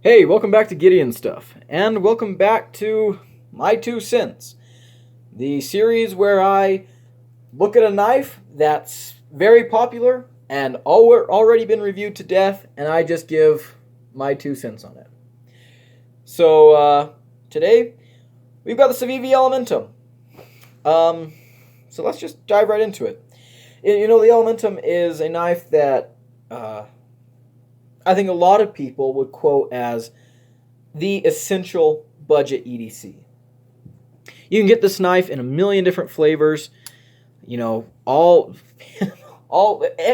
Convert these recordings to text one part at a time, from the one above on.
Hey, welcome back to Gideon Stuff, and welcome back to My Two Cents, the series where I look at a knife that's very popular and already been reviewed to death, and I just give my 2 cents on it. So, today, we've got the Civivi Elementum. So let's just dive right into it. You know, the Elementum is a knife that I think a lot of people would quote as the essential budget EDC. You can get this knife in a million different flavors. You know,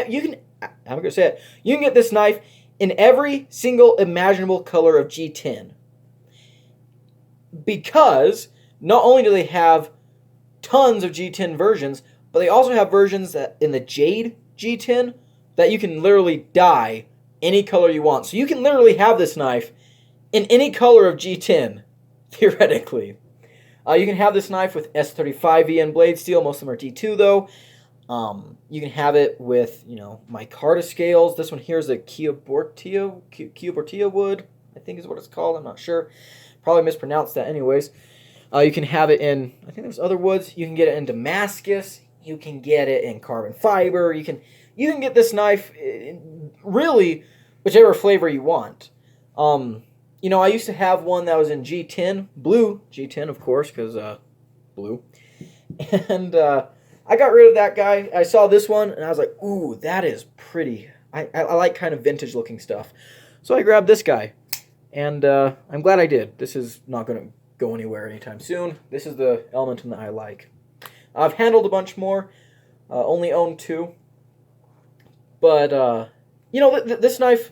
you can. I'm gonna say it. You can get this knife in every single imaginable color of G10, because not only do they have tons of G10 versions, but they also have versions that in the Jade G10 that you can literally dye any color you want. So you can literally have this knife in any color of G10, theoretically. You can have this knife with S35V and blade steel. Most of them are D2 though. You can have it with, micarta scales. This one here is a Chiabortia wood, I think is what it's called. I'm not sure. Probably mispronounced that anyways. You can have it in, I think there's other woods. You can get it in Damascus. You can get it in carbon fiber. You can get this knife in really whichever flavor you want. I used to have one that was in G10, blue G10, of course, because blue. And I got rid of that guy. I saw this one, and I was like, ooh, that is pretty. I like kind of vintage-looking stuff. So I grabbed this guy, and I'm glad I did. This is not going to go anywhere anytime soon. This is the Elementum that I like. I've handled a bunch more, only owned 2. But, this knife,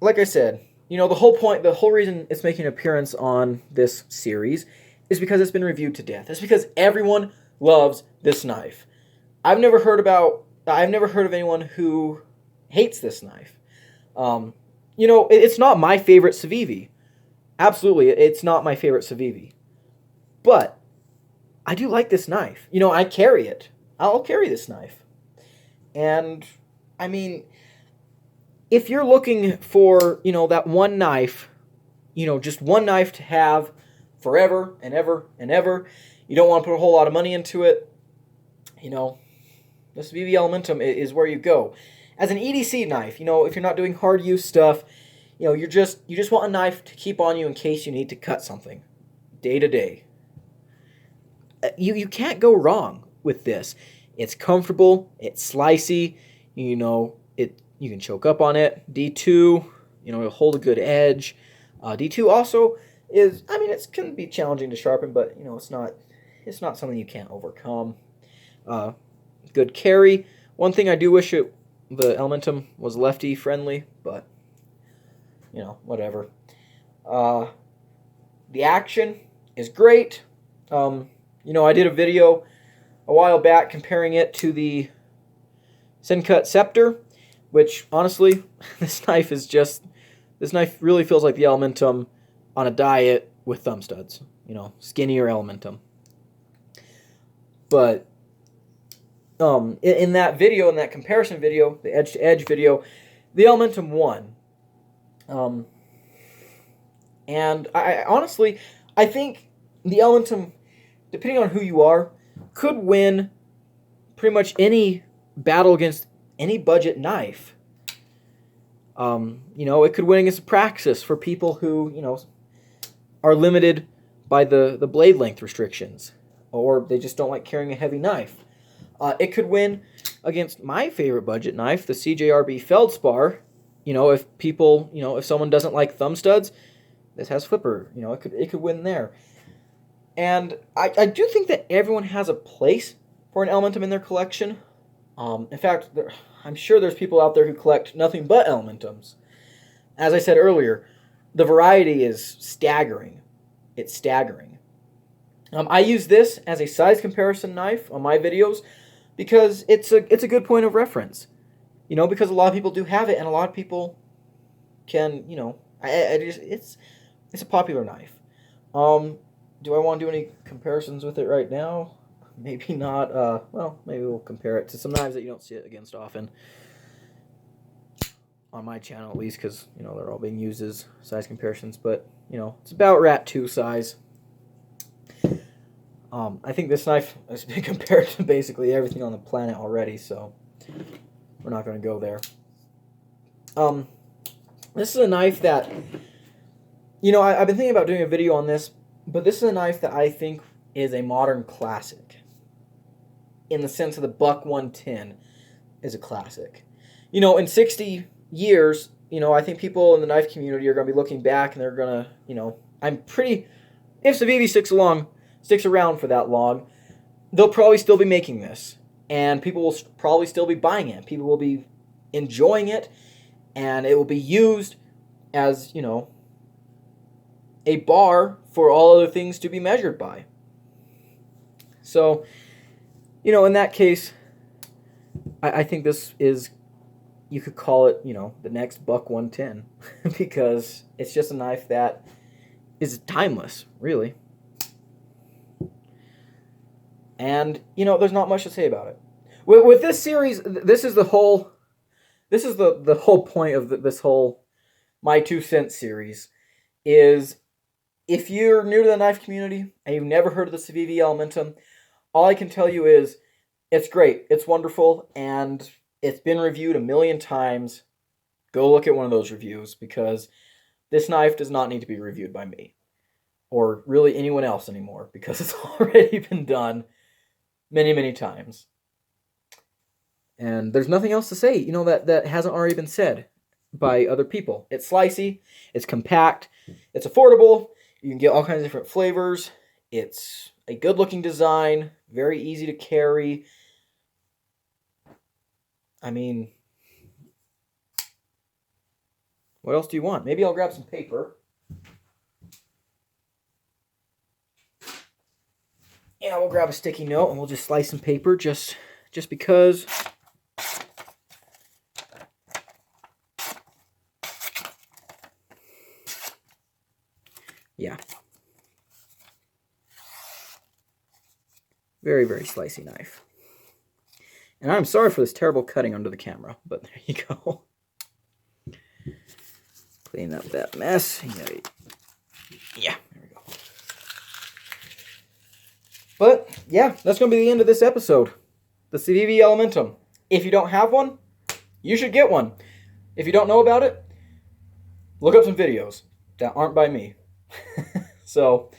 like I said, the whole reason it's making an appearance on this series is because it's been reviewed to death. It's because everyone loves this knife. I've never heard of anyone who hates this knife. It's not my favorite Civivi. Absolutely, it's not my favorite Civivi. But I do like this knife. I carry it. I'll carry this knife. And, if you're looking for, that one knife, just one knife to have forever and ever and ever, you don't want to put a whole lot of money into it, this Civivi Elementum is where you go. As an EDC knife, if you're not doing hard use stuff, you just want a knife to keep on you in case you need to cut something day to day. You can't go wrong with this. It's comfortable, it's slicey, you can choke up on it. D2, it'll hold a good edge. D2 also is, it can be challenging to sharpen, but, it's not something you can't overcome. Good carry. One thing I do wish the Elementum was lefty friendly, but, whatever. The action is great. I did a video a while back comparing it to the Sencut Scepter, which, honestly, this knife really feels like the Elementum on a diet with thumb studs. Skinnier Elementum. But in that video, in that comparison video, the edge-to-edge video, the Elementum won. And I honestly, I think the Elementum, depending on who you are, could win pretty much any battle against any budget knife. It could win against a Praxis for people who, are limited by the blade length restrictions, or they just don't like carrying a heavy knife. It could win against my favorite budget knife, the CJRB Feldspar. If someone doesn't like thumb studs, this has flipper. It could win there. And I do think that everyone has a place for an Elementum in their collection. In fact, I'm sure there's people out there who collect nothing but Elementums. As I said earlier, the variety is staggering. It's staggering. I use this as a size comparison knife on my videos because it's a good point of reference. Because a lot of people do have it, and a lot of people can, it's a popular knife. Do I want to do any comparisons with it right now? Maybe not. Maybe we'll compare it to some knives that you don't see it against often. on my channel at least, because, you know, they're all being used as size comparisons, but, you know, it's about Rat 2 size. I think this knife has been compared to basically everything on the planet already, so we're not going to go there. This is a knife that, you know, I've been thinking about doing a video on this, but this is a knife that I think is a modern classic, in the sense of the Buck 110 is a classic. You know, in 60 years, you know, I think people in the knife community are going to be looking back and they're going to, you know, if Civivi sticks around for that long, they'll probably still be making this. And people will probably still be buying it. People will be enjoying it. And it will be used as, you know, a bar for all other things to be measured by. So, you know, in that case, I think this is, you could call it, you know, the next Buck 110. Because it's just a knife that is timeless, really. And, you know, there's not much to say about it. With this series, this is the whole point of this whole My 2 Cents series, is if you're new to the knife community and you've never heard of the Civivi Elementum, all I can tell you is it's great, it's wonderful, and it's been reviewed a million times. Go look at one of those reviews, because this knife does not need to be reviewed by me, or really anyone else anymore, because it's already been done many, many times. And there's nothing else to say, you know, that hasn't already been said by other people. It's slicey, it's compact, it's affordable, you can get all kinds of different flavors, it's a good-looking design, very easy to carry. I mean, what else do you want? Maybe I'll grab some paper. Yeah, we'll grab a sticky note and we'll just slice some paper just because. Yeah. Very, very slicey knife. And I'm sorry for this terrible cutting under the camera, but there you go. Clean up that mess. Yeah, there we go. But, yeah, that's going to be the end of this episode. The Civivi Elementum. If you don't have one, you should get one. If you don't know about it, look up some videos that aren't by me. So,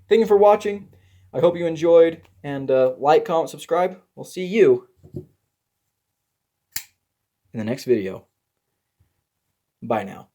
thank you for watching. I hope you enjoyed. And like, comment, subscribe. We'll see you in the next video. Bye now.